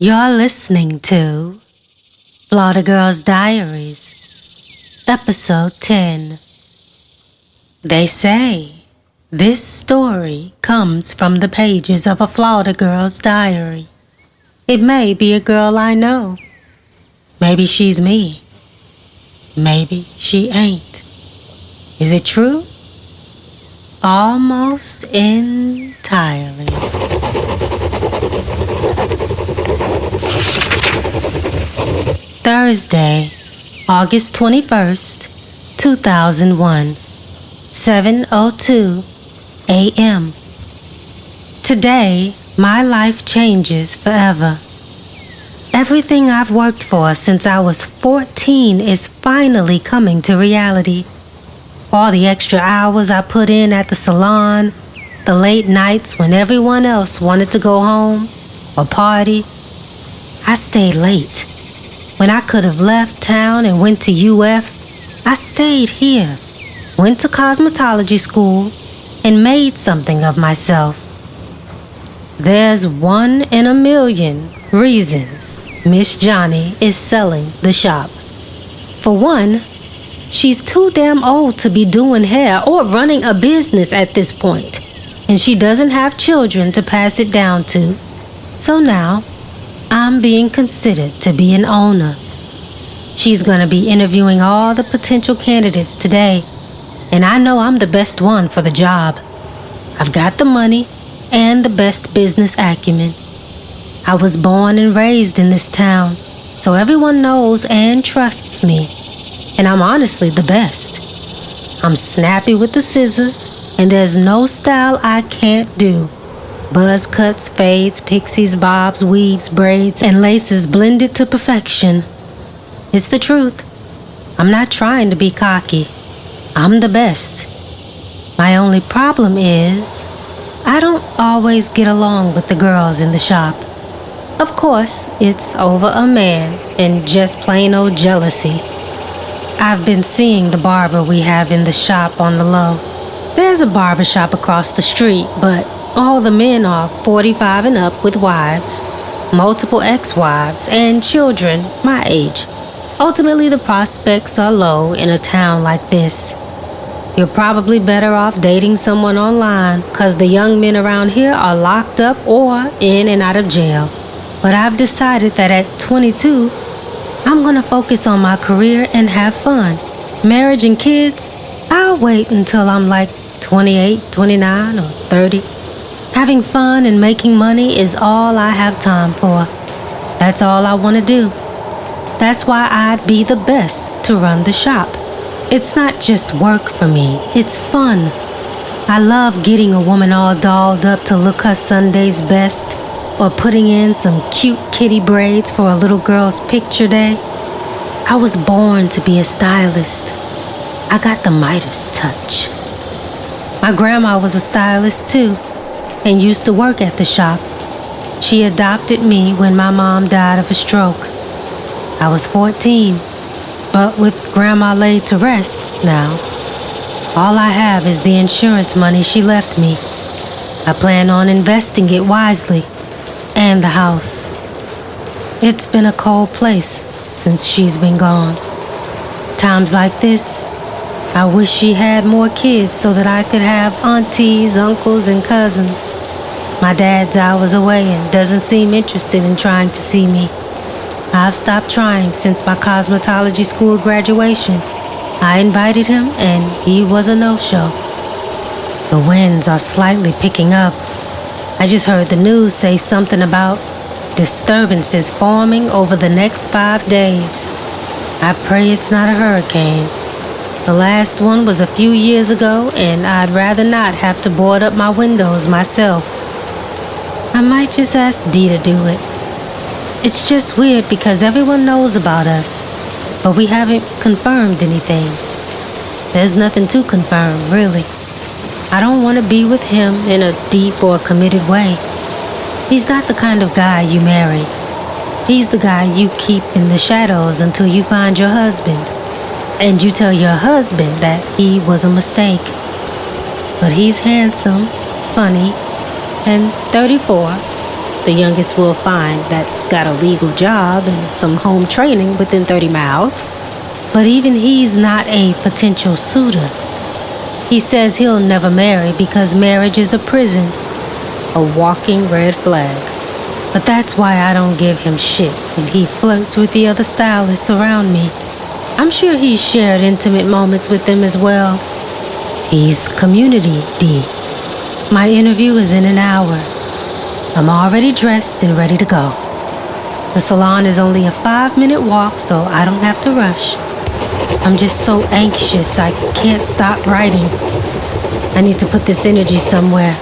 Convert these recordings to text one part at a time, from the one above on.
You're listening to Florida Girls Diaries, Episode 10. They say this story comes from the pages of a Florida girl's diary. It may be a girl I know. Maybe she's me. Maybe she ain't. Is it true? Almost entirely. Thursday, August 21st, 2001, 7:02 a.m. Today, my life changes forever. Everything I've worked for since I was 14 is finally coming to reality. All the extra hours I put in at the salon, the late nights when everyone else wanted to go home or party. I stayed late. When I could have left town and went to UF, I stayed here, went to cosmetology school, and made something of myself. There's 1 in a million reasons Miss Johnny is selling the shop. For one, she's too damn old to be doing hair or running a business at this point, and she doesn't have children to pass it down to. So now, I'm being considered to be an owner. She's gonna be interviewing all the potential candidates today, and I know I'm the best one for the job. I've got the money and the best business acumen. I was born and raised in this town, so everyone knows and trusts me, and I'm honestly the best. I'm snappy with the scissors, and there's no style I can't do. Buzz cuts, fades, pixies, bobs, weaves, braids, and laces blended to perfection. It's the truth. I'm not trying to be cocky. I'm the best. My only problem is, I don't always get along with the girls in the shop. Of course, it's over a man and just plain old jealousy. I've been seeing the barber we have in the shop on the low. There's a barber shop across the street, but all the men are 45 and up with wives, multiple ex-wives, and children my age. Ultimately, the prospects are low in a town like this. You're probably better off dating someone online, cause the young men around here are locked up or in and out of jail. But I've decided that at 22, I'm gonna focus on my career and have fun. Marriage and kids, I'll wait until I'm like 28, 29, or 30. Having fun and making money is all I have time for. That's all I want to do. That's why I'd be the best to run the shop. It's not just work for me, it's fun. I love getting a woman all dolled up to look her Sunday's best, or putting in some cute kitty braids for a little girl's picture day. I was born to be a stylist. I got the Midas touch. My grandma was a stylist too, and used to work at the shop. She adopted me when my mom died of a stroke. I was 14, but with grandma laid to rest now, all I have is the insurance money she left me. I plan on investing it wisely, and the house. It's been a cold place since she's been gone. Times like this, I wish she had more kids so that I could have aunties, uncles, and cousins. My dad's hours away and doesn't seem interested in trying to see me. I've stopped trying since my cosmetology school graduation. I invited him and he was a no-show. The winds are slightly picking up. I just heard the news say something about disturbances forming over the next 5 days. I pray it's not a hurricane. The last one was a few years ago, and I'd rather not have to board up my windows myself. I might just ask Dee to do it. It's just weird because everyone knows about us, but we haven't confirmed anything. There's nothing to confirm, really. I don't want to be with him in a deep or committed way. He's not the kind of guy you marry. He's the guy you keep in the shadows until you find your husband. And you tell your husband that he was a mistake. But he's handsome, funny, and 34, the youngest we'll find that's got a legal job and some home training within 30 miles. But even he's not a potential suitor. He says he'll never marry because marriage is a prison, a walking red flag. But that's why I don't give him shit when he flirts with the other stylists around me. I'm sure he's shared intimate moments with them as well. He's community D. My interview is in an hour. I'm already dressed and ready to go. The salon is only a 5-minute walk, so I don't have to rush. I'm just so anxious I can't stop writing. I need to put this energy somewhere.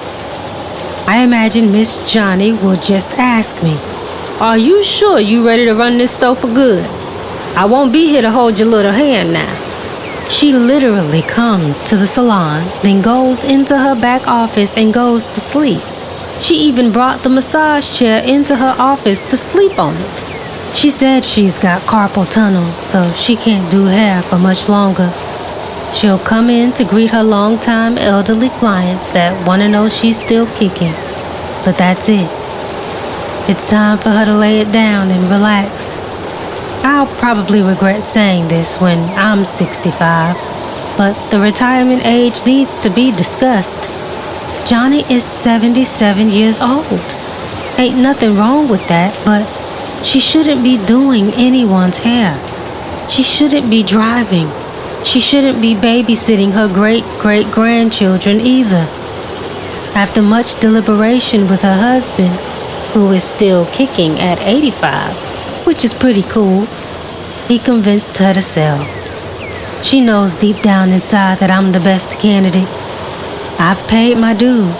I imagine Miss Johnny will just ask me, "Are you sure you ready to run this store for good? I won't be here to hold your little hand now." She literally comes to the salon, then goes into her back office and goes to sleep. She even brought the massage chair into her office to sleep on it. She said she's got carpal tunnel, so she can't do hair for much longer. She'll come in to greet her longtime elderly clients that want to know she's still kicking. But that's it. It's time for her to lay it down and relax. I'll probably regret saying this when I'm 65, but the retirement age needs to be discussed. Johnny is 77 years old. Ain't nothing wrong with that, but she shouldn't be doing anyone's hair. She shouldn't be driving. She shouldn't be babysitting her great-great-grandchildren either. After much deliberation with her husband, who is still kicking at 85, which is pretty cool, he convinced her to sell. She knows deep down inside that I'm the best candidate. I've paid my dues.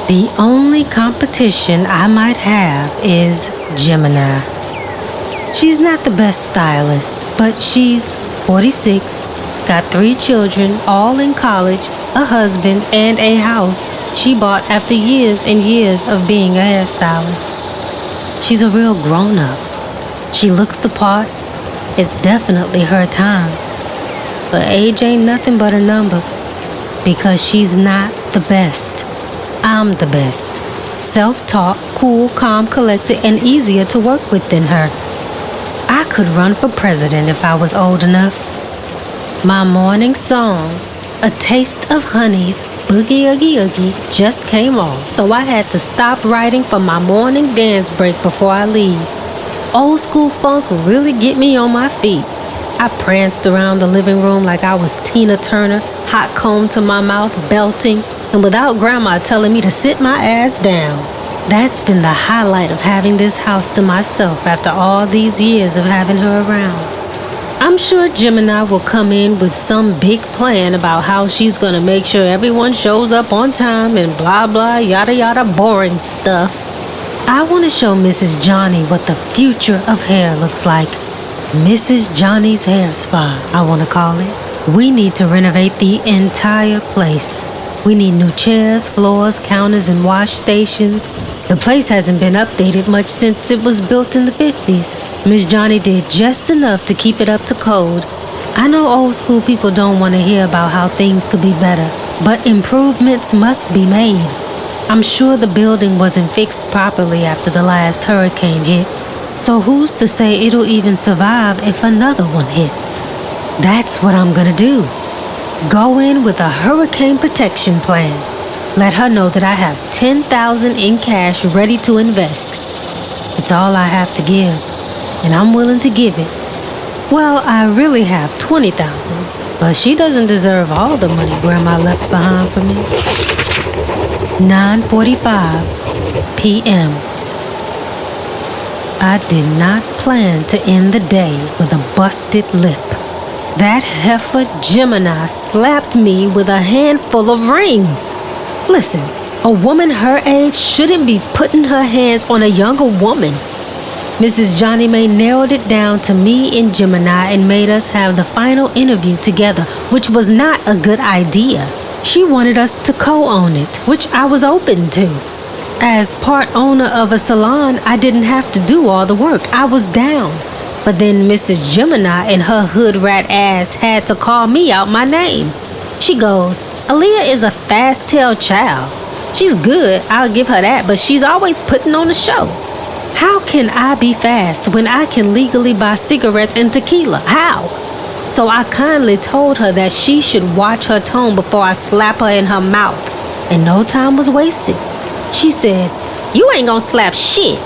The only competition I might have is Gemini. She's not the best stylist, but she's 46, got 3 children, all in college, a husband, and a house she bought after years and years of being a hairstylist. She's a real grown-up. She looks the part. It's definitely her time. But age ain't nothing but a number, because she's not the best. I'm the best. Self-taught, cool, calm, collected, and easier to work with than her. I could run for president if I was old enough. My morning song, A Taste of Honey's Boogie Oogie Oogie, just came on, so I had to stop writing for my morning dance break before I leave. Old school funk really get me on my feet. I pranced around the living room like I was Tina Turner, hot comb to my mouth, belting, and without Grandma telling me to sit my ass down. That's been the highlight of having this house to myself after all these years of having her around. I'm sure Gemini will come in with some big plan about how she's gonna make sure everyone shows up on time and blah blah yada yada boring stuff. I want to show Mrs. Johnny what the future of hair looks like. Mrs. Johnny's Hair Spa, I want to call it. We need to renovate the entire place. We need new chairs, floors, counters, and wash stations. The place hasn't been updated much since it was built in the 50s. Miss Johnny did just enough to keep it up to code. I know old school people don't want to hear about how things could be better, but improvements must be made. I'm sure the building wasn't fixed properly after the last hurricane hit, so who's to say it'll even survive if another one hits? That's what I'm gonna do. Go in with a hurricane protection plan. Let her know that I have $10,000 in cash ready to invest. It's all I have to give, and I'm willing to give it. Well, I really have $20,000, but she doesn't deserve all the money Grandma left behind for me. 9:45 p.m. I did not plan to end the day with a busted lip. That heifer Gemini slapped me with a handful of rings. Listen, a woman her age shouldn't be putting her hands on a younger woman. Mrs. Johnny May narrowed it down to me and Gemini and made us have the final interview together, which was not a good idea. She wanted us to co-own it, which I was open to. As part owner of a salon, I didn't have to do all the work. I was down. But then Mrs. Gemini and her hood rat ass had to call me out my name. She goes, "Aaliyah is a fast-tailed child. She's good, I'll give her that, but she's always putting on a show. How can I be fast when I can legally buy cigarettes and tequila? How? So I kindly told her that she should watch her tone before I slap her in her mouth. And no time was wasted. She said, "You ain't gonna slap shit."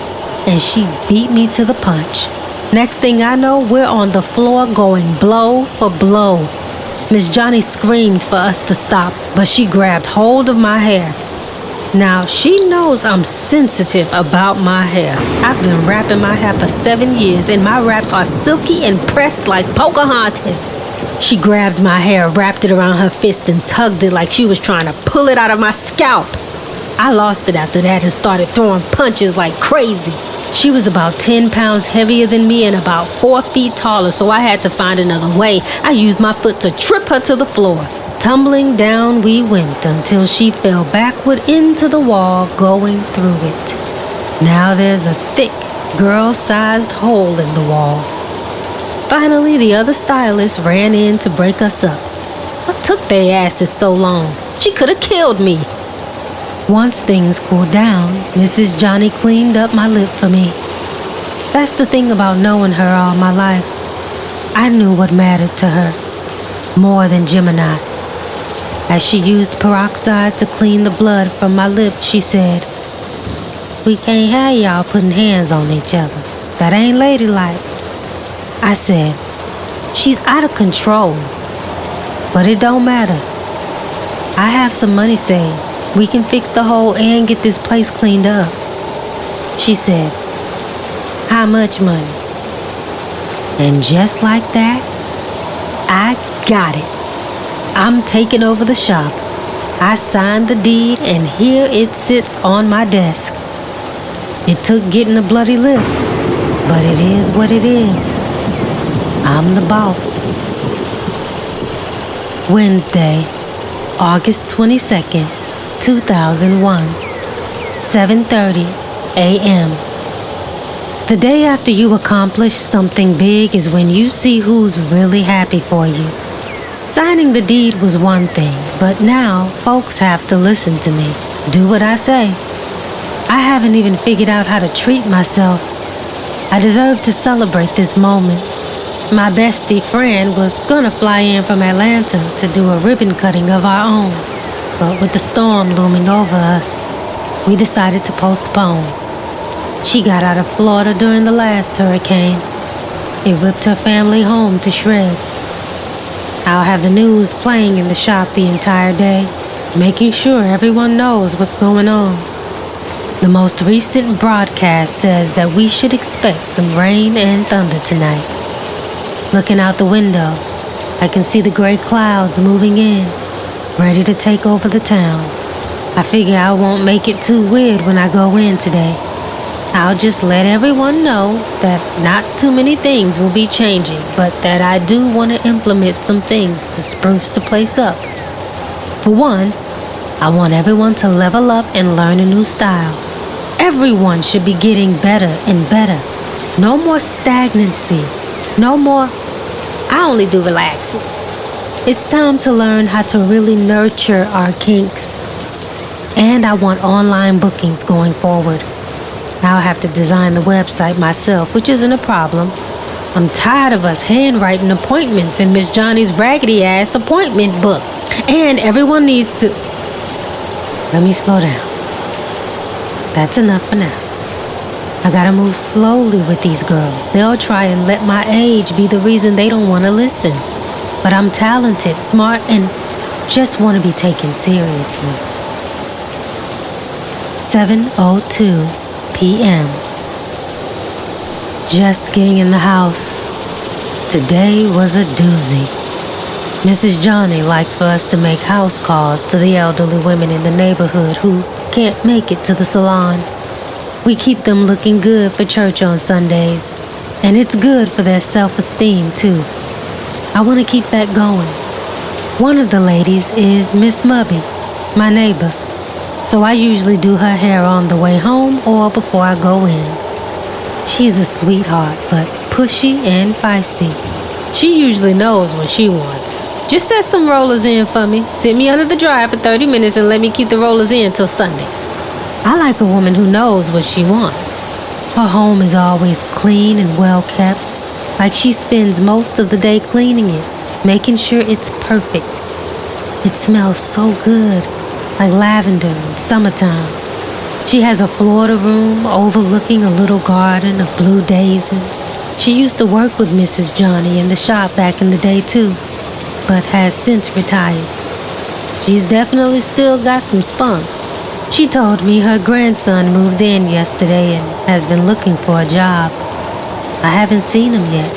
And she beat me to the punch. Next thing I know, we're on the floor going blow for blow. Miss Johnny screamed for us to stop, but she grabbed hold of my hair. Now, she knows I'm sensitive about my hair. I've been wrapping my hair for 7 years, and my wraps are silky and pressed like Pocahontas. She grabbed my hair, wrapped it around her fist, and tugged it like she was trying to pull it out of my scalp. I lost it after that and started throwing punches like crazy. She was about 10 pounds heavier than me and about 4 feet taller, so I had to find another way. I used my foot to trip her to the floor. Tumbling down we went until she fell backward into the wall, going through it. Now there's a thick, girl-sized hole in the wall. Finally, the other stylist ran in to break us up. What took their asses so long? She could have killed me. Once things cooled down, Mrs. Johnny cleaned up my lip for me. That's the thing about knowing her all my life. I knew what mattered to her, more than Gemini. As she used peroxide to clean the blood from my lip, she said, "We can't have y'all putting hands on each other. That ain't ladylike." I said, "She's out of control." But it don't matter. I have some money saved. We can fix the hole and get this place cleaned up. She said, "How much money?" And just like that, I got it. I'm taking over the shop. I signed the deed and here it sits on my desk. It took getting a bloody lip, but it is what it is. I'm the boss. Wednesday, August 22nd, 2001, 7:30 a.m. The day after you accomplish something big is when you see who's really happy for you. Signing the deed was one thing, but now folks have to listen to me, do what I say. I haven't even figured out how to treat myself. I deserve to celebrate this moment. My bestie friend was gonna fly in from Atlanta to do a ribbon cutting of our own, but with the storm looming over us, we decided to postpone. She got out of Florida during the last hurricane. It ripped her family home to shreds. I'll have the news playing in the shop the entire day, making sure everyone knows what's going on. The most recent broadcast says that we should expect some rain and thunder tonight. Looking out the window, I can see the gray clouds moving in, ready to take over the town. I figure I won't make it too weird when I go in today. I'll just let everyone know that not too many things will be changing, but that I do want to implement some things to spruce the place up. For one, I want everyone to level up and learn a new style. Everyone should be getting better and better. No more stagnancy. No more, "I only do relaxes." It's time to learn how to really nurture our kinks. And I want online bookings going forward. I'll have to design the website myself, which isn't a problem. I'm tired of us handwriting appointments in Miss Johnny's raggedy-ass appointment book. And everyone needs to... Let me slow down. That's enough for now. I gotta move slowly with these girls. They'll try and let my age be the reason they don't want to listen. But I'm talented, smart, and just want to be taken seriously. 7:02 p.m. Just getting in the house. Today was a doozy. Mrs. Johnny likes for us to make house calls to the elderly women in the neighborhood who can't make it to the salon. We keep them looking good for church on Sundays, and it's good for their self-esteem too. I want to keep that going. One of the ladies is Miss Mubby, my neighbor, so I usually do her hair on the way home or before I go in. She's a sweetheart, but pushy and feisty. She usually knows what she wants. Just set some rollers in for me. Sit me under the dryer for 30 minutes and let me keep the rollers in till Sunday. I like a woman who knows what she wants. Her home is always clean and well kept, like she spends most of the day cleaning it, making sure it's perfect. It smells so good, like lavender in summertime. She has a Florida room overlooking a little garden of blue daisies. She used to work with Mrs. Johnny in the shop back in the day too, but has since retired. She's definitely still got some spunk. She told me her grandson moved in yesterday and has been looking for a job. I haven't seen him yet.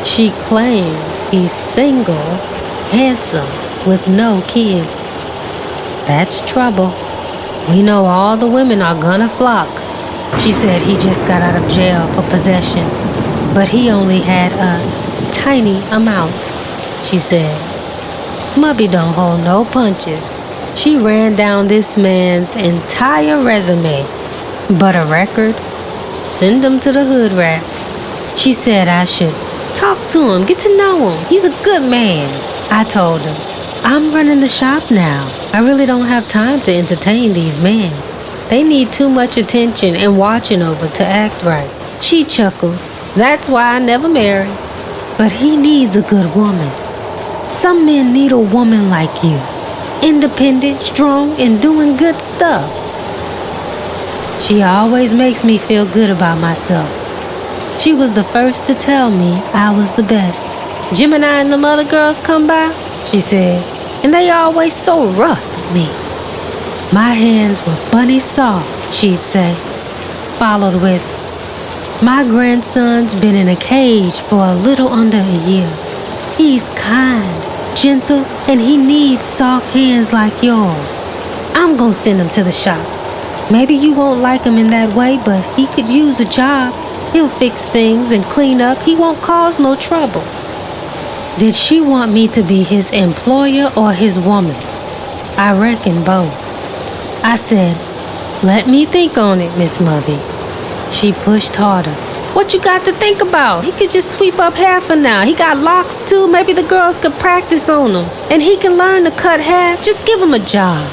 She claims he's single, handsome, with no kids. That's trouble. We know all the women are gonna flock. She said he just got out of jail for possession, but he only had a tiny amount, she said. Mubby don't hold no punches. She ran down this man's entire resume. But a record? Send him to the hood rats. She said I should talk to him, get to know him. He's a good man. I told him, I'm running the shop now. I really don't have time to entertain these men. They need too much attention and watching over to act right. She chuckled. That's why I never marry. But he needs a good woman. Some men need a woman like you. Independent, strong, and doing good stuff. She always makes me feel good about myself. She was the first to tell me I was the best. Gemini and them other girls come by, she said, and they always so rough with me. My hands were bunny soft, she'd say, followed with, my grandson's been in a cage for a little under a year. He's kind, gentle, and he needs soft hands like yours. I'm gonna send him to the shop. Maybe you won't like him in that way, but he could use a job. He'll fix things and clean up. He won't cause no trouble. Did she want me to be his employer or his woman? I reckon both. I said, let me think on it, Miss Mubby. She pushed harder. What you got to think about? He could just sweep up half an hour. He got locks too. Maybe the girls could practice on him. And he can learn to cut half. Just give him a job.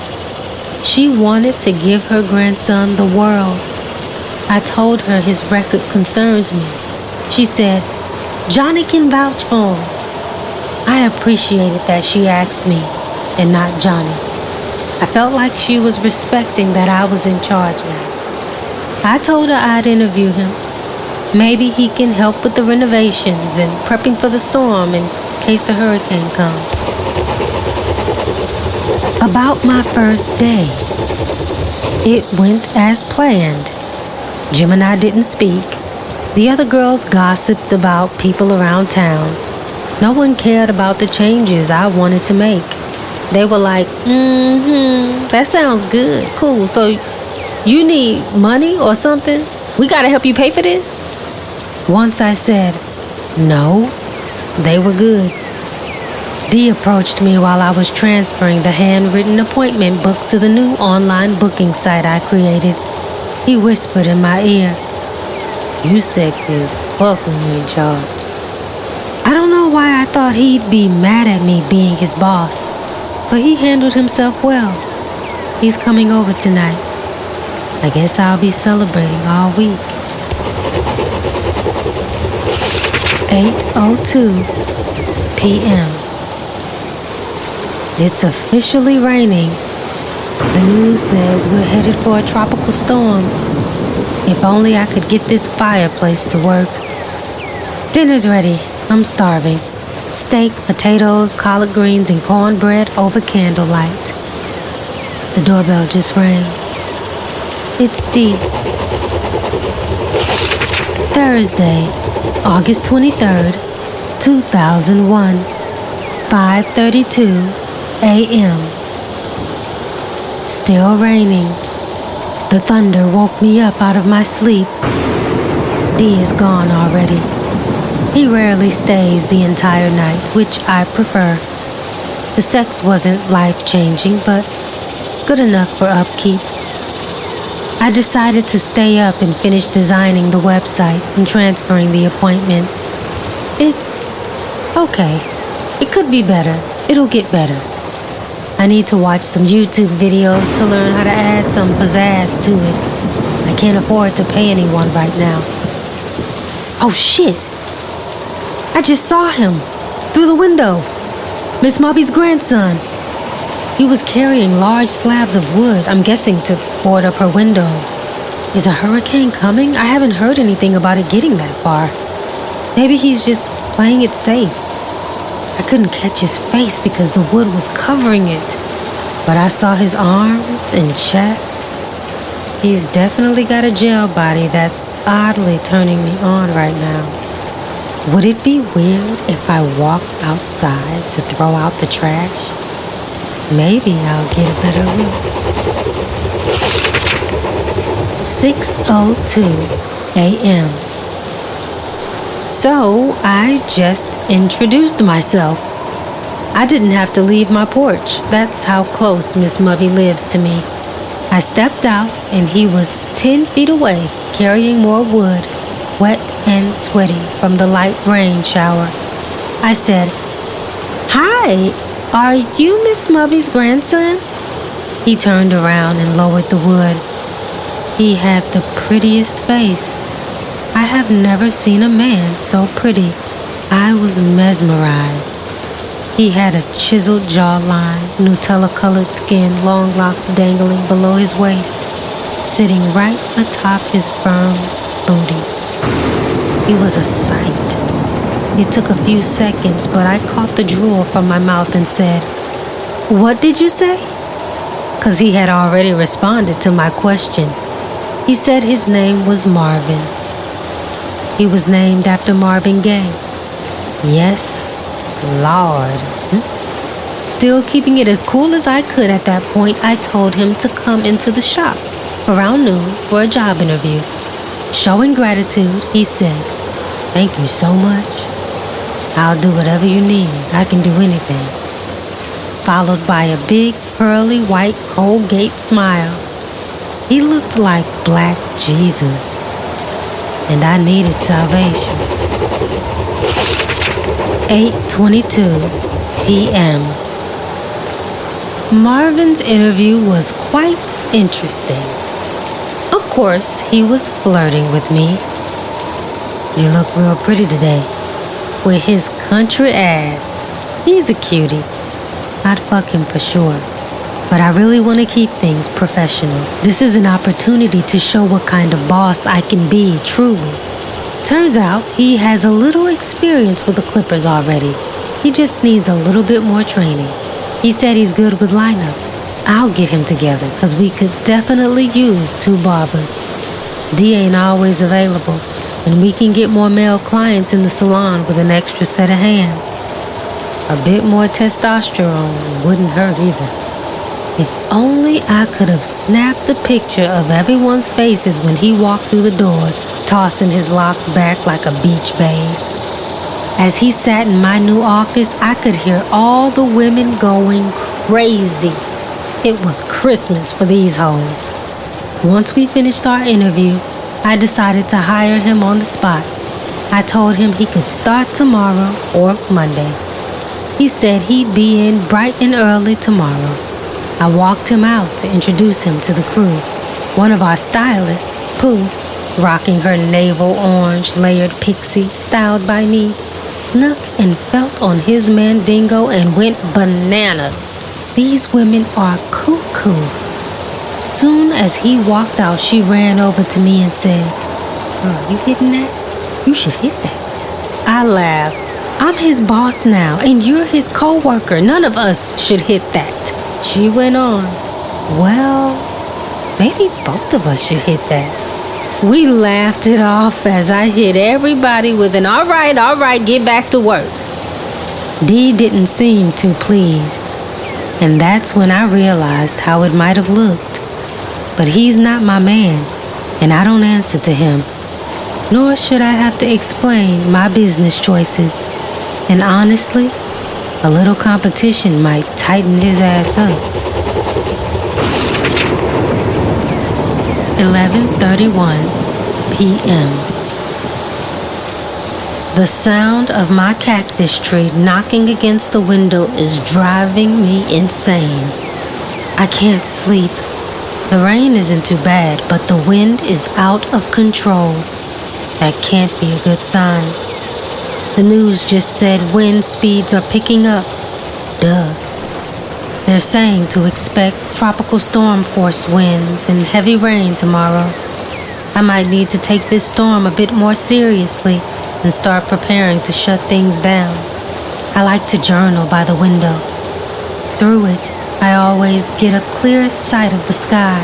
She wanted to give her grandson the world. I told her his record concerns me. She said, Johnny can vouch for him. I appreciated that she asked me and not Johnny. I felt like she was respecting that I was in charge now. I told her I'd interview him. Maybe he can help with the renovations and prepping for the storm in case a hurricane comes. About my first day, it went as planned. Gemini didn't speak. The other girls gossiped about people around town. No one cared about the changes I wanted to make. They were like, that sounds good. Cool, so you need money or something? We gotta help you pay for this? Once I said, no, they were good. Dee approached me while I was transferring the handwritten appointment book to the new online booking site I created. He whispered in my ear, you sexy as fuck when you're in charge. I don't know why I thought he'd be mad at me being his boss, but he handled himself well. He's coming over tonight. I guess I'll be celebrating all week. 8:02 p.m. It's officially raining. The news says we're headed for a tropical storm. If only I could get this fireplace to work. Dinner's ready. I'm starving. Steak, potatoes, collard greens, and cornbread over candlelight. The doorbell just rang. It's Dee. Thursday, August 23rd, 2001, 5:32 a.m. Still raining. The thunder woke me up out of my sleep. Dee is gone already. He rarely stays the entire night, which I prefer. The sex wasn't life-changing, but good enough for upkeep. I decided to stay up and finish designing the website and transferring the appointments. It's okay. It could be better. It'll get better. I need to watch some YouTube videos to learn how to add some pizzazz to it. I can't afford to pay anyone right now. Oh shit! I just saw him through the window. Miss Mubby's grandson. He was carrying large slabs of wood, I'm guessing to board up her windows. Is a hurricane coming? I haven't heard anything about it getting that far. Maybe he's just playing it safe. I couldn't catch his face because the wood was covering it, but I saw his arms and chest. He's definitely got a jail body that's oddly turning me on right now. Would it be weird if I walked outside to throw out the trash? Maybe I'll get a better look. 6:02 a.m. So I just introduced myself. I didn't have to leave my porch. That's how close Miss Mubby lives to me. I stepped out and he was 10 feet away, carrying more wood, wet and sweaty from the light rain shower. I said, "Hi, are you Miss Mubby's grandson?" He turned around and lowered the wood. He had the prettiest face. I have never seen a man so pretty. I was mesmerized. He had a chiseled jawline, Nutella-colored skin, long locks dangling below his waist, sitting right atop his firm booty. He was a sight. It took a few seconds, but I caught the drool from my mouth and said, "What did you say?" 'Cause he had already responded to my question. He said his name was Marvin. He was named after Marvin Gaye. Yes, Lord. Still keeping it as cool as I could at that point, I told him to come into the shop around noon for a job interview. Showing gratitude, he said, "Thank you so much. I'll do whatever you need. I can do anything." Followed by a big, pearly white Colgate smile. He looked like Black Jesus, and I needed salvation. 8:22 p.m. Marvin's interview was quite interesting. Of course, he was flirting with me. "You look real pretty today." With his country ass. He's a cutie. I'd fuck him for sure. But I really want to keep things professional. This is an opportunity to show what kind of boss I can be, truly. Turns out he has a little experience with the Clippers already. He just needs a little bit more training. He said he's good with lineups. I'll get him together, 'cause we could definitely use 2 barbers. D ain't always available, and we can get more male clients in the salon with an extra set of hands. A bit more testosterone wouldn't hurt either. If only I could have snapped a picture of everyone's faces when he walked through the doors, tossing his locks back like a beach babe. As he sat in my new office, I could hear all the women going crazy. It was Christmas for these hoes. Once we finished our interview, I decided to hire him on the spot. I told him he could start tomorrow or Monday. He said he'd be in bright and early tomorrow. I walked him out to introduce him to the crew. One of our stylists, Pooh, rocking her navel orange layered pixie styled by me, snuck and felt on his mandingo and went bananas. These women are cuckoo. Soon as he walked out, she ran over to me and said, "Girl, you hitting that? You should hit that." I laughed. "I'm his boss now, and you're his co-worker. None of us should hit that." She went on, "Well, maybe both of us should hit that." We laughed it off as I hit everybody with an all right, get back to work. D didn't seem too pleased, and that's when I realized how it might have looked. But he's not my man, and I don't answer to him. Nor should I have to explain my business choices. And honestly, a little competition might tighten his ass up. 11:31 p.m. The sound of my cactus tree knocking against the window is driving me insane. I can't sleep. The rain isn't too bad, but the wind is out of control. That can't be a good sign. The news just said wind speeds are picking up. Duh. They're saying to expect tropical storm force winds and heavy rain tomorrow. I might need to take this storm a bit more seriously and start preparing to shut things down. I like to journal by the window. Through it, I always get a clear sight of the sky,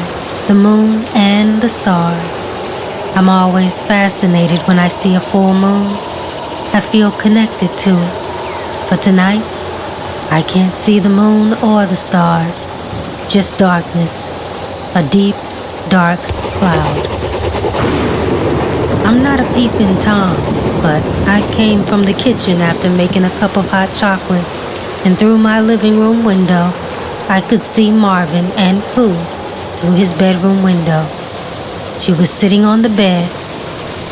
the moon, and the stars. I'm always fascinated when I see a full moon. I feel connected to it. But tonight, I can't see the moon or the stars. Just darkness. A deep, dark cloud. I'm not a peeping Tom, but I came from the kitchen after making a cup of hot chocolate, and through my living room window, I could see Marvin and Pooh through his bedroom window. She was sitting on the bed,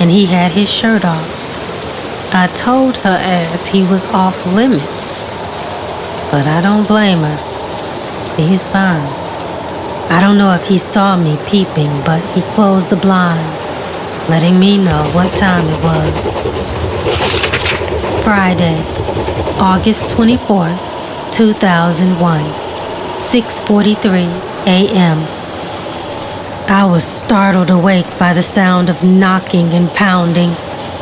and he had his shirt off. I told her ass he was off limits, but I don't blame her. He's fine. I don't know if he saw me peeping, but he closed the blinds, letting me know what time it was. Friday, August 24th, 2001, 6:43 a.m. I was startled awake by the sound of knocking and pounding.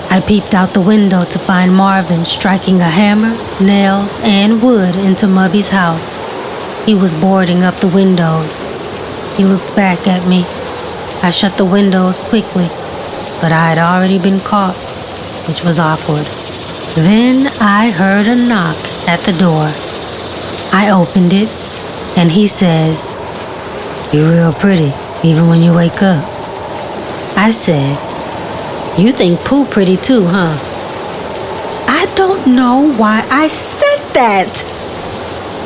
I peeped out the window to find Marvin striking a hammer, nails, and wood into Mubby's house. He was boarding up the windows. He looked back at me. I shut the windows quickly, but I had already been caught, which was awkward. Then I heard a knock at the door. I opened it, and he says, "You're real pretty, even when you wake up." I said, "You think Pooh pretty too, huh?" I don't know why I said that.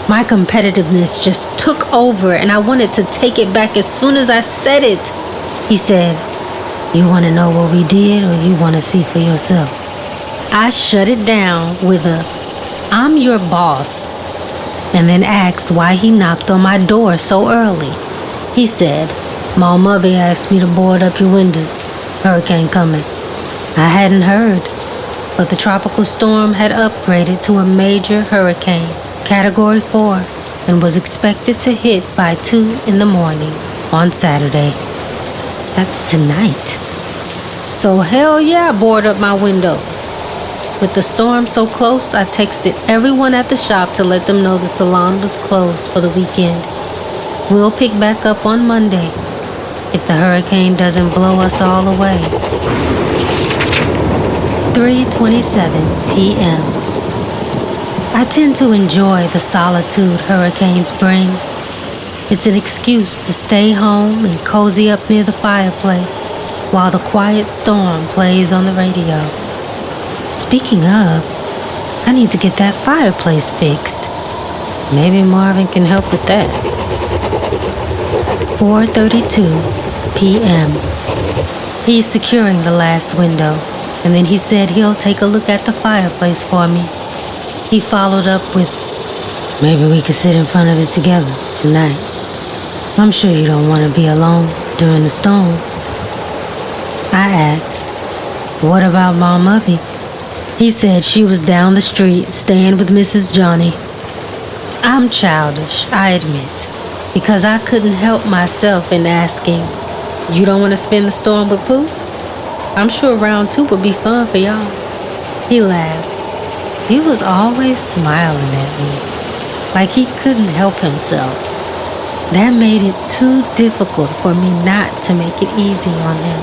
My competitiveness just took over, and I wanted to take it back as soon as I said it. He said, "You want to know what we did, or you want to see for yourself?" I shut it down with a, "I'm your boss," and then asked why he knocked on my door so early. He said, "Ma Mubby asked me to board up your windows. Hurricane coming." I hadn't heard, but the tropical storm had upgraded to a major hurricane, Category 4, and was expected to hit by 2 in the morning on Saturday. That's tonight. So hell yeah, board up my windows. With the storm so close, I texted everyone at the shop to let them know the salon was closed for the weekend. We'll pick back up on Monday if the hurricane doesn't blow us all away. 3:27 p.m. I tend to enjoy the solitude hurricanes bring. It's an excuse to stay home and cozy up near the fireplace while the quiet storm plays on the radio. Speaking of, I need to get that fireplace fixed. Maybe Marvin can help with that. 4:32 p.m. He's securing the last window, and then he said he'll take a look at the fireplace for me. He followed up with, "Maybe we could sit in front of it together tonight. I'm sure you don't want to be alone during the storm." I asked, "What about Mom Mubby?" He said she was down the street staying with Mrs. Johnny. I'm childish, I admit, because I couldn't help myself in asking, "You don't want to spend the storm with Pooh? I'm sure round 2 would be fun for y'all." He laughed. He was always smiling at me, like he couldn't help himself. That made it too difficult for me not to make it easy on him.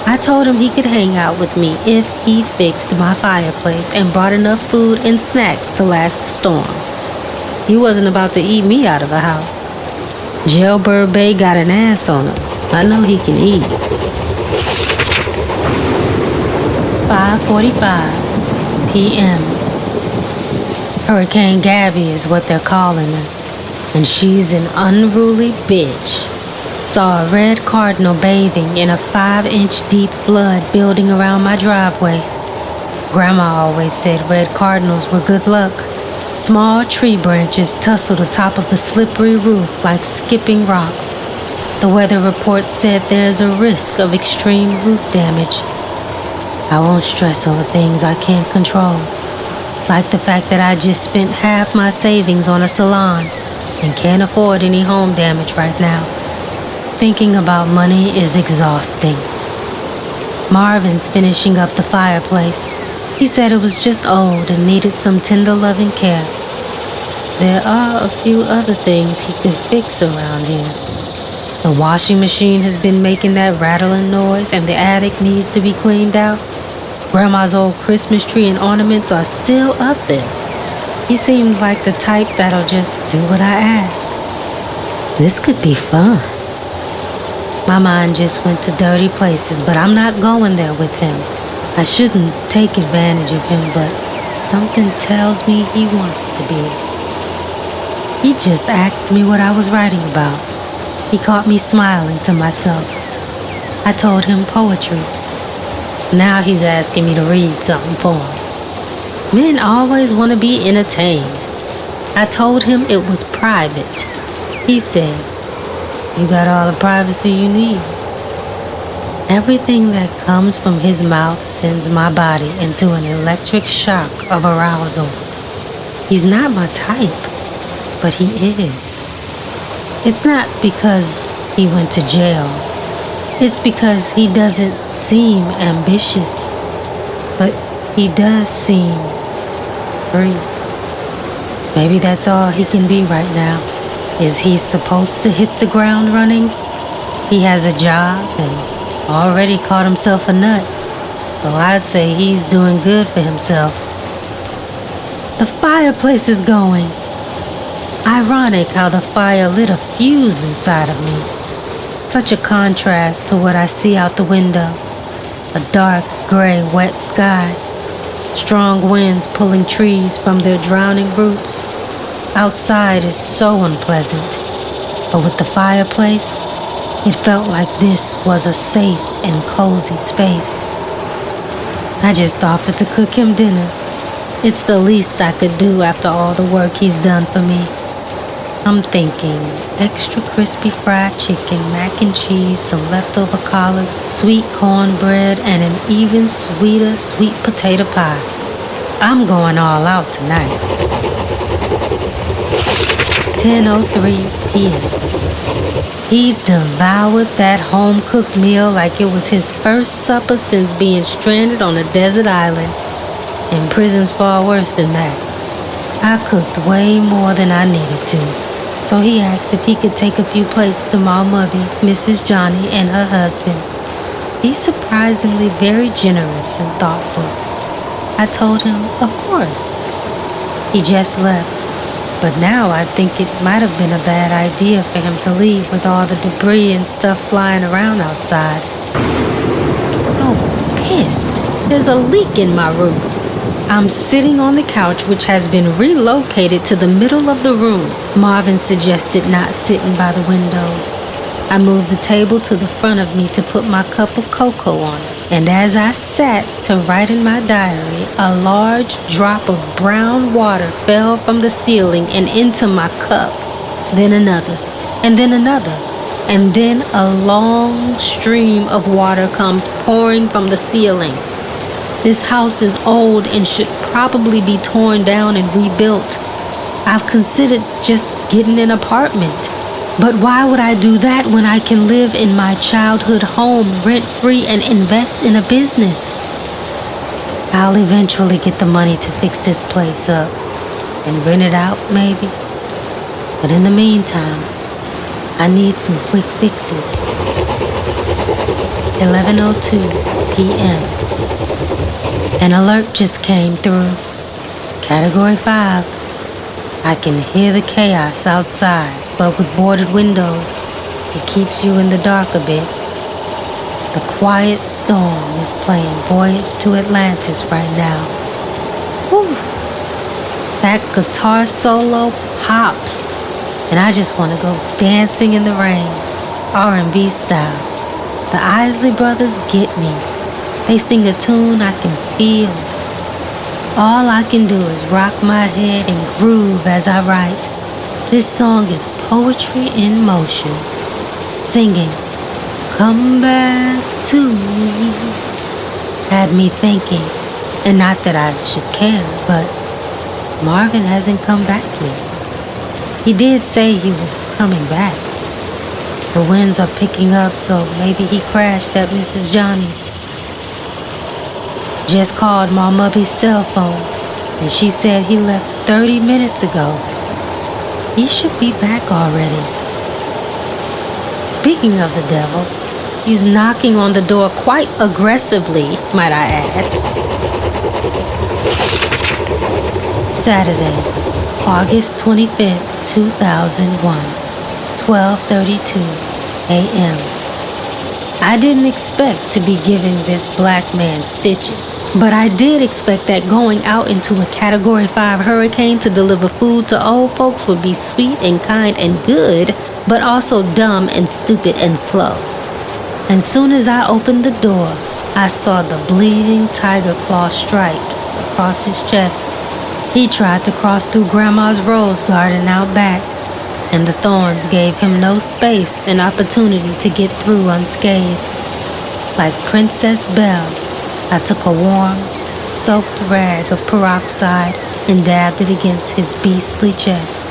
I told him he could hang out with me if he fixed my fireplace and brought enough food and snacks to last the storm. He wasn't about to eat me out of the house. Jailbird Bay got an ass on him. I know he can eat. 5:45 p.m. Hurricane Gabby is what they're calling her, and she's an unruly bitch. Saw a red cardinal bathing in a 5-inch deep flood building around my driveway. Grandma always said red cardinals were good luck. Small tree branches tussle the top of the slippery roof like skipping rocks. The weather report said there's a risk of extreme roof damage. I won't stress over things I can't control, like the fact that I just spent half my savings on a salon and can't afford any home damage right now. Thinking about money is exhausting. Marvin's finishing up the fireplace. He said it was just old and needed some tender loving care. There are a few other things he could fix around here. The washing machine has been making that rattling noise and the attic needs to be cleaned out. Grandma's old Christmas tree and ornaments are still up there. He seems like the type that'll just do what I ask. This could be fun. My mind just went to dirty places, but I'm not going there with him. I shouldn't take advantage of him, but something tells me he wants to be. He just asked me what I was writing about. He caught me smiling to myself. I told him poetry. Now he's asking me to read something for him. Men always want to be entertained. I told him it was private. He said, "You got all the privacy you need." Everything that comes from his mouth sends my body into an electric shock of arousal. He's not my type, but he is. It's not because he went to jail. It's because he doesn't seem ambitious, but he does seem free. Maybe that's all he can be right now. Is he supposed to hit the ground running? He has a job and already caught himself a nut, so I'd say he's doing good for himself. The fireplace is going. Ironic how the fire lit a fuse inside of me. Such a contrast to what I see out the window. A dark, gray, wet sky. Strong winds pulling trees from their drowning roots. Outside is so unpleasant, but with the fireplace, it felt like this was a safe and cozy space. I just offered to cook him dinner. It's the least I could do after all the work he's done for me. I'm thinking extra crispy fried chicken, mac and cheese, some leftover collards, sweet cornbread, and an even sweeter sweet potato pie. I'm going all out tonight. 10:03 p.m. He devoured that home-cooked meal like it was his first supper since being stranded on a desert island. And prison's far worse than that. I cooked way more than I needed to. So he asked if he could take a few plates to my mother, Mrs. Johnny, and her husband. He's surprisingly very generous and thoughtful. I told him, of course. He just left, but now I think it might have been a bad idea for him to leave with all the debris and stuff flying around outside. I'm so pissed. There's a leak in my roof. I'm sitting on the couch, which has been relocated to the middle of the room. Marvin suggested not sitting by the windows. I moved the table to the front of me to put my cup of cocoa on it. And as I sat to write in my diary, a large drop of brown water fell from the ceiling and into my cup. Then another, and then another. And then a long stream of water comes pouring from the ceiling. This house is old and should probably be torn down and rebuilt. I've considered just getting an apartment. But why would I do that when I can live in my childhood home rent-free and invest in a business? I'll eventually get the money to fix this place up and rent it out maybe. But in the meantime, I need some quick fixes. 11:02 p.m. An alert just came through. Category 5. I can hear the chaos outside, but with boarded windows, it keeps you in the dark a bit. The quiet storm is playing Voyage to Atlantis right now. Whew. That guitar solo pops, and I just want to go dancing in the rain, R&B style. The Isley Brothers get me. They sing a tune I can feel, All I can do is rock my head and groove as I write. This song is poetry in motion. Singing, "Come back to me," had me thinking, and not that I should care, but Marvin hasn't come back yet. He did say he was coming back. The winds are picking up, so maybe he crashed at Mrs. Johnny's. Just called my mother's cell phone, and she said he left 30 minutes ago. He should be back already. Speaking of the devil, he's knocking on the door quite aggressively, might I add. Saturday, August 25th, 2001, 12:32 a.m. I didn't expect to be giving this black man stitches, but I did expect that going out into a Category 5 hurricane to deliver food to old folks would be sweet and kind and good, but also dumb and stupid and slow. And soon as I opened the door, I saw the bleeding tiger claw stripes across his chest. He tried to cross through Grandma's rose garden out back, and the thorns gave him no space and opportunity to get through unscathed. Like Princess Belle, I took a warm, soaked rag of peroxide and dabbed it against his beastly chest.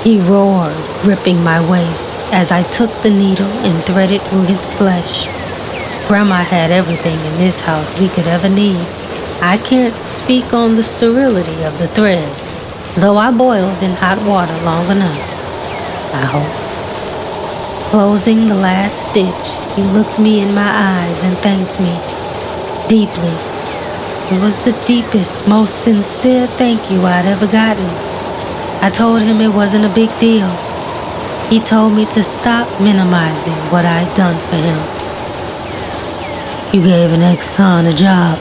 He roared, ripping my waist as I took the needle and thread it through his flesh. Grandma had everything in this house we could ever need. I can't speak on the sterility of the thread, though I boiled in hot water long enough, I hope. Closing the last stitch, he looked me in my eyes and thanked me deeply. It was the deepest, most sincere thank you I'd ever gotten. I told him it wasn't a big deal. He told me to stop minimizing what I'd done for him. You gave an ex-con a job.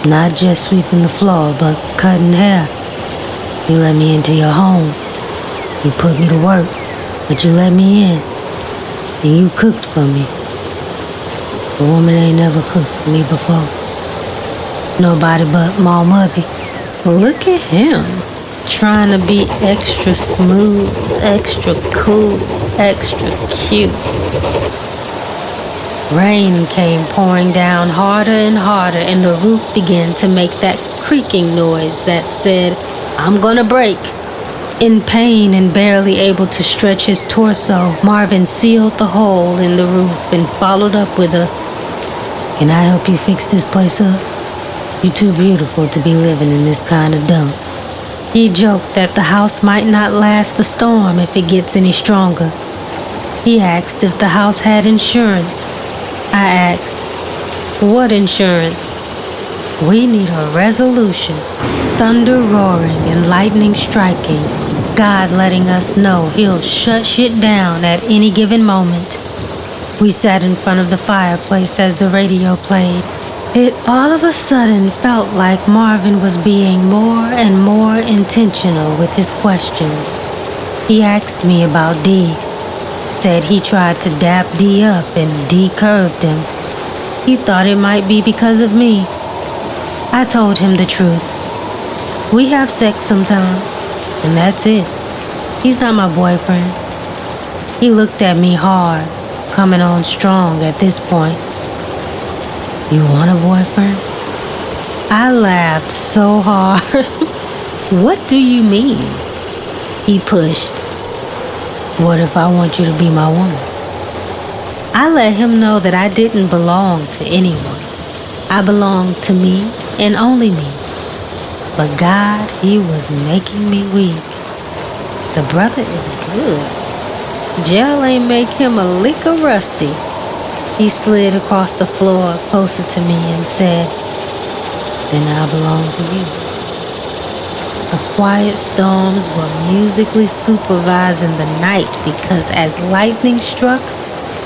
Not just sweeping the floor, but cutting hair. You let me into your home. You put me to work, but you let me in. And you cooked for me. A woman ain't never cooked for me before. Nobody but Ma Mubby. Look at him. Trying to be extra smooth, extra cool, extra cute. Rain came pouring down harder and harder, and the roof began to make that creaking noise that said, "I'm gonna break." In pain and barely able to stretch his torso, Marvin sealed the hole in the roof and followed up with a, "Can I help you fix this place up? You're too beautiful to be living in this kind of dump." He joked that the house might not last the storm if it gets any stronger. He asked if the house had insurance. I asked, "What insurance?" "We need a resolution." Thunder roaring and lightning striking. God letting us know he'll shut shit down at any given moment. We sat in front of the fireplace as the radio played. It all of a sudden felt like Marvin was being more and more intentional with his questions. He asked me about D. Said he tried to dap D up and D curved him. He thought it might be because of me. I told him the truth. We have sex sometimes, and that's it. He's not my boyfriend. He looked at me hard, coming on strong at this point. "You want a boyfriend?" I laughed so hard. "What do you mean?" He pushed. "What if I want you to be my woman?" I let him know that I didn't belong to anyone. I belonged to me and only me. But God, he was making me weak. The brother is good. Jail ain't make him a lick of rusty. He slid across the floor closer to me and said, "Then I belong to you." The quiet storms were musically supervising the night because as lightning struck,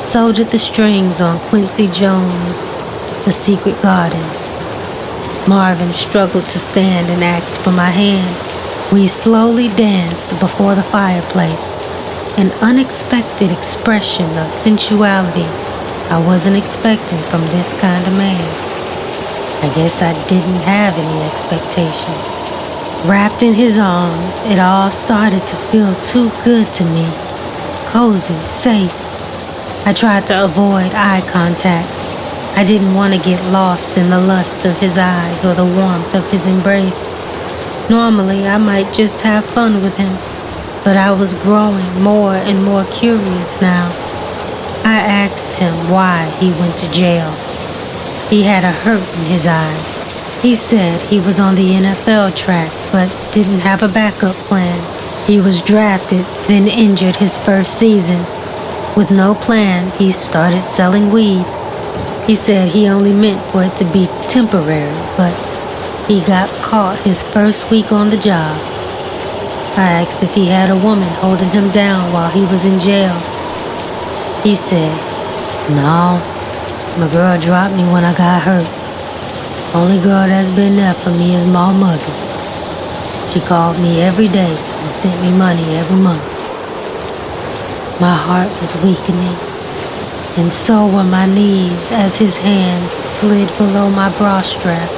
so did the strings on Quincy Jones' The Secret Garden. Marvin struggled to stand and asked for my hand. We slowly danced before the fireplace, an unexpected expression of sensuality I wasn't expecting from this kind of man. I guess I didn't have any expectations. Wrapped in his arms, it all started to feel too good to me. Cozy, safe. I tried to avoid eye contact. I didn't want to get lost in the lust of his eyes or the warmth of his embrace. Normally, I might just have fun with him, but I was growing more and more curious now. I asked him why he went to jail. He had a hurt in his eye. He said he was on the NFL track, but didn't have a backup plan. He was drafted, then injured his first season. With no plan, he started selling weed. He said he only meant for it to be temporary, but he got caught his first week on the job. I asked if he had a woman holding him down while he was in jail. He said, "No, my girl dropped me when I got hurt. Only girl that's been there for me is my mother. She called me every day and sent me money every month." My heart was weakening, and so were my knees as his hands slid below my bra strap.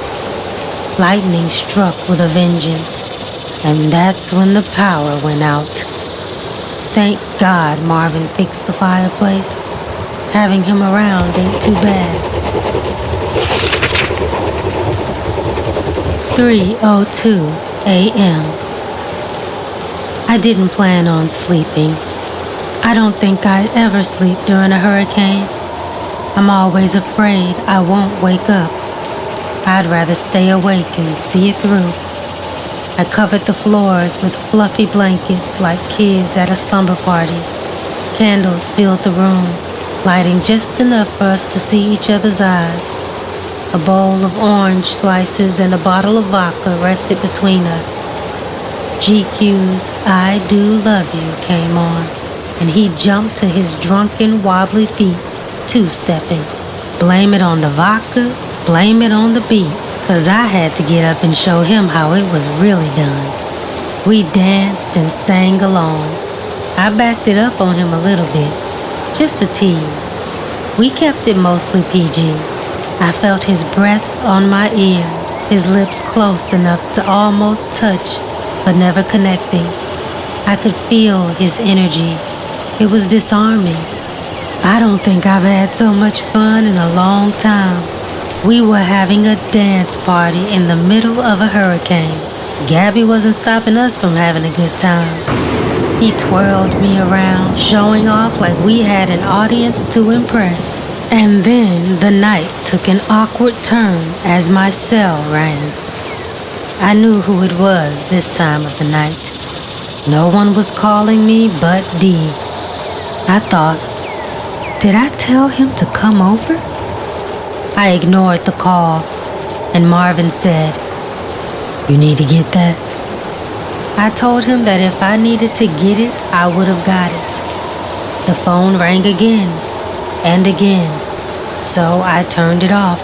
Lightning struck with a vengeance, and that's when the power went out. Thank God Marvin fixed the fireplace. Having him around ain't too bad. 3:02 a.m. I didn't plan on sleeping. I don't think I'd ever sleep during a hurricane. I'm always afraid I won't wake up. I'd rather stay awake and see it through. I covered the floors with fluffy blankets like kids at a slumber party. Candles filled the room, lighting just enough for us to see each other's eyes. A bowl of orange slices and a bottle of vodka rested between us. GQ's "I Do Love You" came on, and he jumped to his drunken, wobbly feet, two-stepping. Blame it on the vodka, blame it on the beat, 'cause I had to get up and show him how it was really done. We danced and sang along. I backed it up on him a little bit, just a tease. We kept it mostly PG. I felt his breath on my ear, his lips close enough to almost touch, but never connecting. I could feel his energy. It was disarming. I don't think I've had so much fun in a long time. We were having a dance party in the middle of a hurricane. Gabby wasn't stopping us from having a good time. He twirled me around, showing off like we had an audience to impress. And then the night took an awkward turn as my cell rang. I knew who it was this time of the night. No one was calling me but Dee. I thought, did I tell him to come over? I ignored the call, and Marvin said, "You need to get that?" I told him that if I needed to get it, I would have got it. The phone rang again and again, so I turned it off.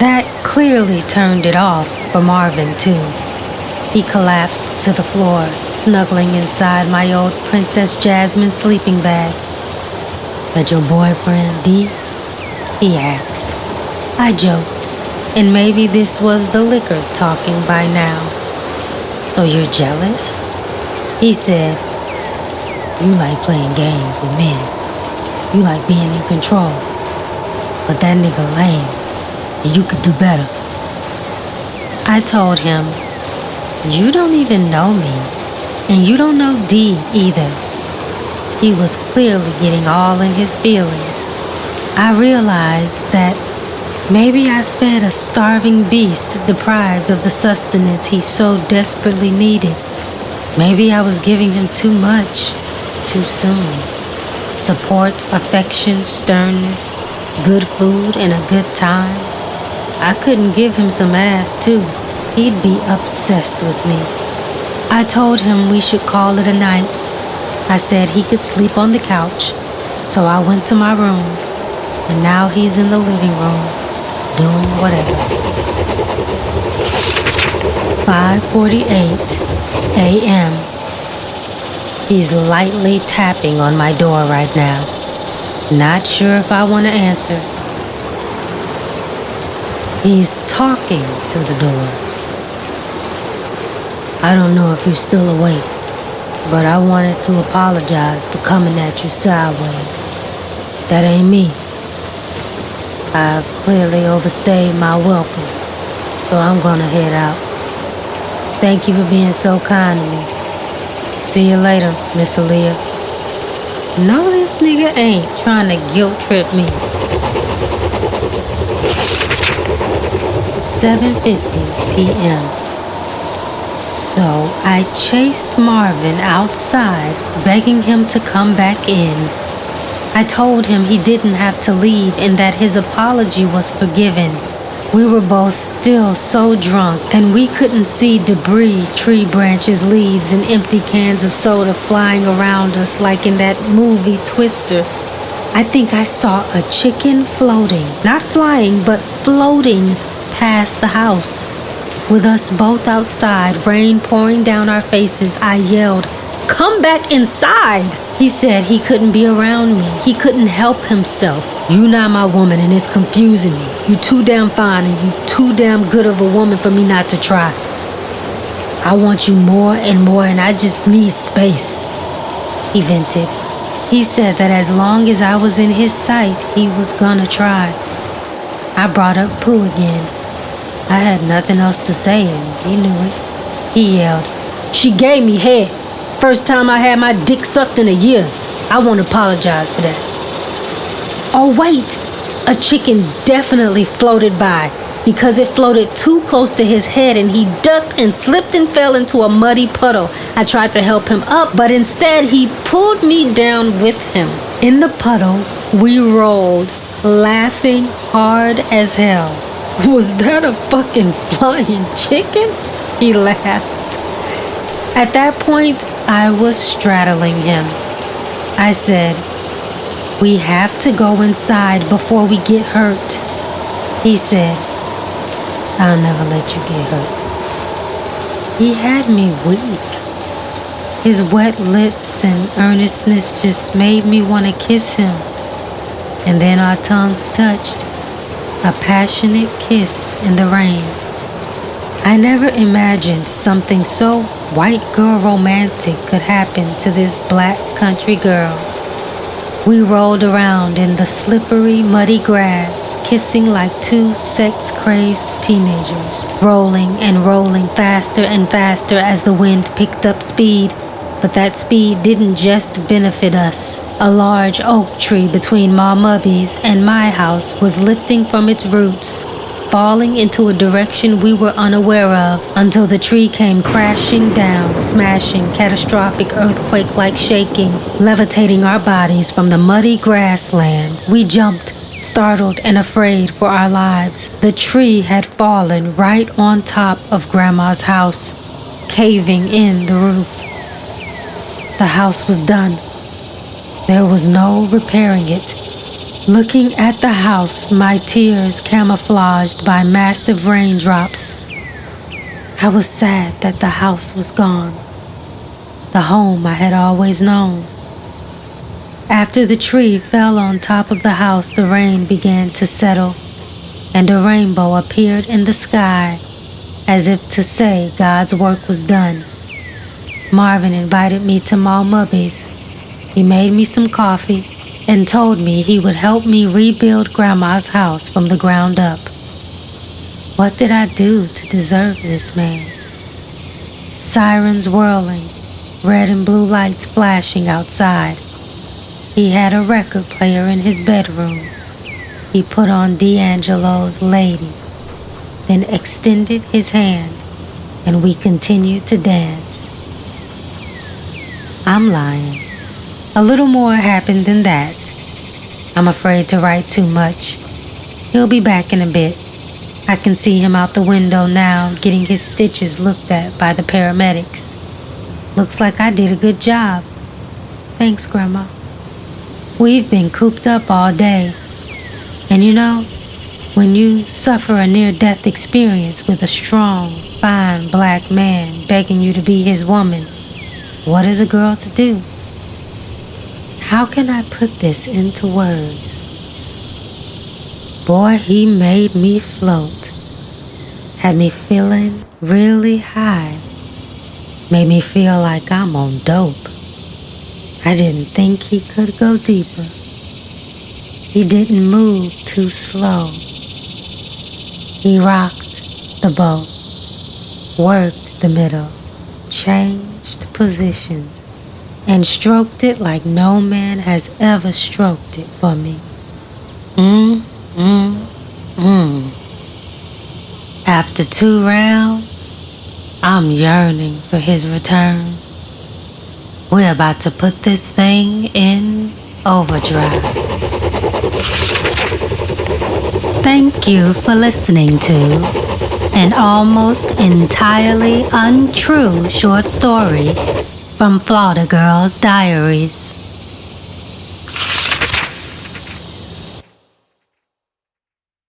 That clearly turned it off for Marvin, too. He collapsed to the floor, snuggling inside my old Princess Jasmine sleeping bag. "That your boyfriend, D?" he asked. I joked, and maybe this was the liquor talking by now. "So you're jealous?" He said, "You like playing games with men. You like being in control. But that nigga lame, and you could do better." I told him, "You don't even know me, and you don't know D either." He was clearly getting all in his feelings. I realized that maybe I fed a starving beast deprived of the sustenance he so desperately needed. Maybe I was giving him too much, too soon. Support, affection, sternness, good food, and a good time. I couldn't give him some ass, too. He'd be obsessed with me. I told him we should call it a night. I said he could sleep on the couch, so I went to my room, and now he's in the living room, doing whatever. 5:48 a.m. He's lightly tapping on my door right now. Not sure if I want to answer. He's talking through the door. I don't know if you're still awake, but I wanted to apologize for coming at you sideways. That ain't me. I've clearly overstayed my welcome, so I'm gonna head out. Thank you for being so kind to me. See you later, Miss Aaliyah. No, this nigga ain't trying to guilt trip me. 7:50 p.m. So I chased Marvin outside, begging him to come back in. I told him he didn't have to leave and that his apology was forgiven. We were both still so drunk and we couldn't see debris, tree branches, leaves, and empty cans of soda flying around us like in that movie Twister. I think I saw a chicken floating, not flying, but floating past the house. With us both outside, rain pouring down our faces, I yelled, "Come back inside!" He said he couldn't be around me. He couldn't help himself. "You not my woman and it's confusing me. You too damn fine and you too damn good of a woman for me not to try. I want you more and more and I just need space," he vented. He said that as long as I was in his sight, he was gonna try. I brought up poo again. I had nothing else to say and he knew it. He yelled, "She gave me head. First time I had my dick sucked in a year. I won't apologize for that." Oh wait, a chicken definitely floated by because it floated too close to his head and he ducked and slipped and fell into a muddy puddle. I tried to help him up, but instead he pulled me down with him. In the puddle, we rolled, laughing hard as hell. "Was that a fucking flying chicken?" he laughed. At that point, I was straddling him. I said, "We have to go inside before we get hurt." He said, "I'll never let you get hurt." He had me weak. His wet lips and earnestness just made me want to kiss him. And then our tongues touched, a passionate kiss in the rain. I never imagined something so white girl romantic could happen to this black country girl. We rolled around in the slippery, muddy grass, kissing like two sex-crazed teenagers, rolling and rolling faster and faster as the wind picked up speed. But that speed didn't just benefit us. A large oak tree between Ma Mubby's and my house was lifting from its roots, falling into a direction we were unaware of until the tree came crashing down, smashing, catastrophic earthquake-like shaking, levitating our bodies from the muddy grassland. We jumped, startled and afraid for our lives. The tree had fallen right on top of Grandma's house, caving in the roof. The house was done. There was no repairing it. Looking at the house, my tears camouflaged by massive raindrops. I was sad that the house was gone, the home I had always known. After the tree fell on top of the house, the rain began to settle, and a rainbow appeared in the sky, as if to say God's work was done. Marvin invited me to Ma Mubby's. He made me some coffee and told me he would help me rebuild Grandma's house from the ground up. What did I do to deserve this man? Sirens whirling, red and blue lights flashing outside. He had a record player in his bedroom. He put on D'Angelo's Lady, then extended his hand, and we continued to dance. I'm lying. A little more happened than that. I'm afraid to write too much. He'll be back in a bit. I can see him out the window now, getting his stitches looked at by the paramedics. Looks like I did a good job. Thanks, Grandma. We've been cooped up all day. And you know, when you suffer a near-death experience with a strong, fine black man begging you to be his woman, what is a girl to do? How can I put this into words? Boy, he made me float. Had me feeling really high. Made me feel like I'm on dope. I didn't think he could go deeper. He didn't move too slow. He rocked the boat, worked the middle, changed positions, and stroked it like no man has ever stroked it for me. After 2 rounds, I'm yearning for his return. We're about to put this thing in overdrive. Thank you for listening to an almost entirely untrue short story from Florida Girl's Diaries.